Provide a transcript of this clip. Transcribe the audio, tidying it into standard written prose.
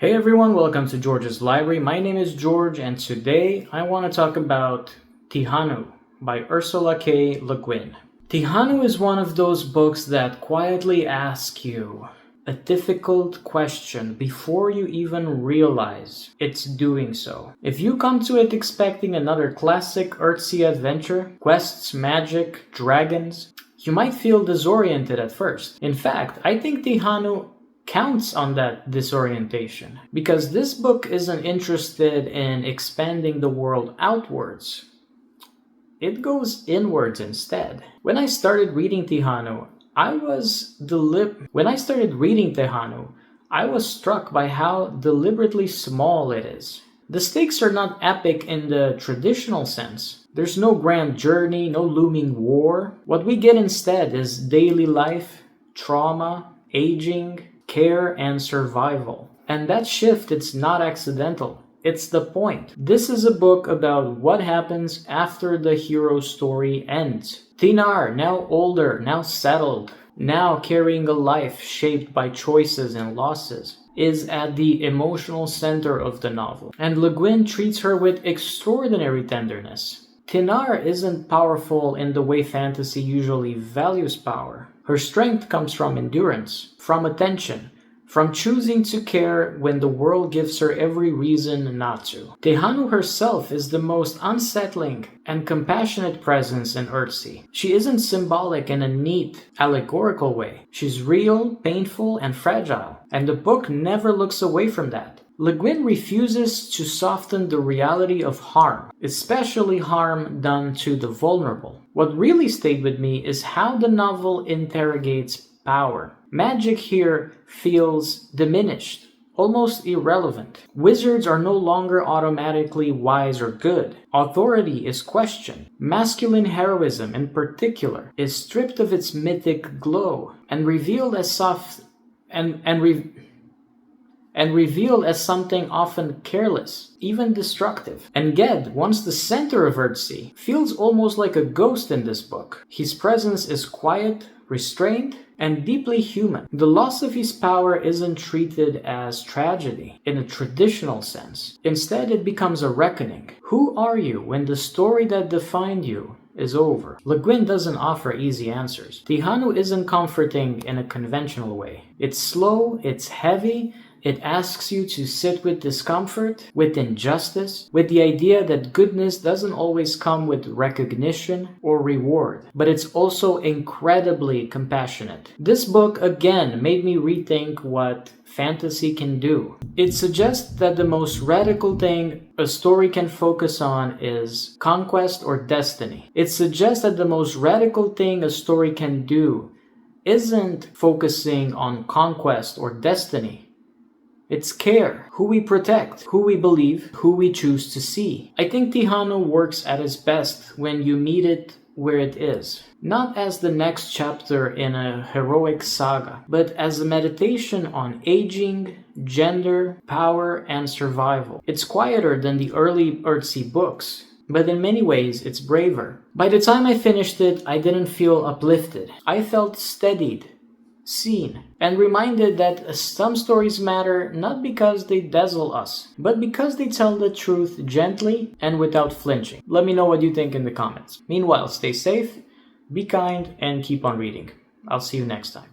Hey everyone, welcome to George's Library. My name is George and today I want to talk about Tehanu by Ursula K. LeGuin. Tehanu is one of those books that quietly ask you a difficult question before you even realize it's doing so. If you come to it expecting another classic Earthsea adventure, quests, magic, dragons, you might feel disoriented at first. In fact, I think Tehanu counts on that disorientation because this book isn't interested in expanding the world outwards. It goes inwards instead. When I started reading Tehanu, I was struck by how deliberately small it is. The stakes are not epic in the traditional sense. There's no grand journey, no looming war. What we get instead is daily life, trauma, aging, care, and survival. And that shift, it's not accidental. It's the point. This is a book about what happens after the hero's story ends. Thinar, now older, now settled, now carrying a life shaped by choices and losses, is at the emotional center of the novel. And LeGuin treats her with extraordinary tenderness. Thinar isn't powerful in the way fantasy usually values power. Her strength comes from endurance, from attention, from choosing to care when the world gives her every reason not to. Tehanu herself is the most unsettling and compassionate presence in Earthsea. She isn't symbolic in a neat, allegorical way. She's real, painful, and fragile, and the book never looks away from that. LeGuin refuses to soften the reality of harm, especially harm done to the vulnerable. What really stayed with me is how the novel interrogates power. Magic here feels diminished, almost irrelevant. Wizards are no longer automatically wise or good. Authority is questioned. Masculine heroism, in particular, is stripped of its mythic glow and revealed as revealed as something often careless, even destructive. And Ged, once the center of Earthsea, feels almost like a ghost in this book. His presence is quiet, restrained, and deeply human. The loss of his power isn't treated as tragedy in a traditional sense. Instead, it becomes a reckoning. Who are you when the story that defined you is over? LeGuin doesn't offer easy answers. Tehanu isn't comforting in a conventional way. It's slow, it's heavy. It asks you to sit with discomfort, with injustice, with the idea that goodness doesn't always come with recognition or reward, but it's also incredibly compassionate. This book again made me rethink what fantasy can do. It suggests that the most radical thing a story can focus on is conquest or destiny. It suggests that the most radical thing a story can do isn't focusing on conquest or destiny. It's care, who we protect, who we believe, who we choose to see. I think Tehanu works at its best when you meet it where it is. Not as the next chapter in a heroic saga, but as a meditation on aging, gender, power, and survival. It's quieter than the early Earthsea books, but in many ways it's braver. By the time I finished it, I didn't feel uplifted. I felt steadied, seen, and reminded that some stories matter not because they dazzle us, but because they tell the truth gently and without flinching. Let me know what you think in the comments. Meanwhile, stay safe, be kind, and keep on reading. I'll see you next time.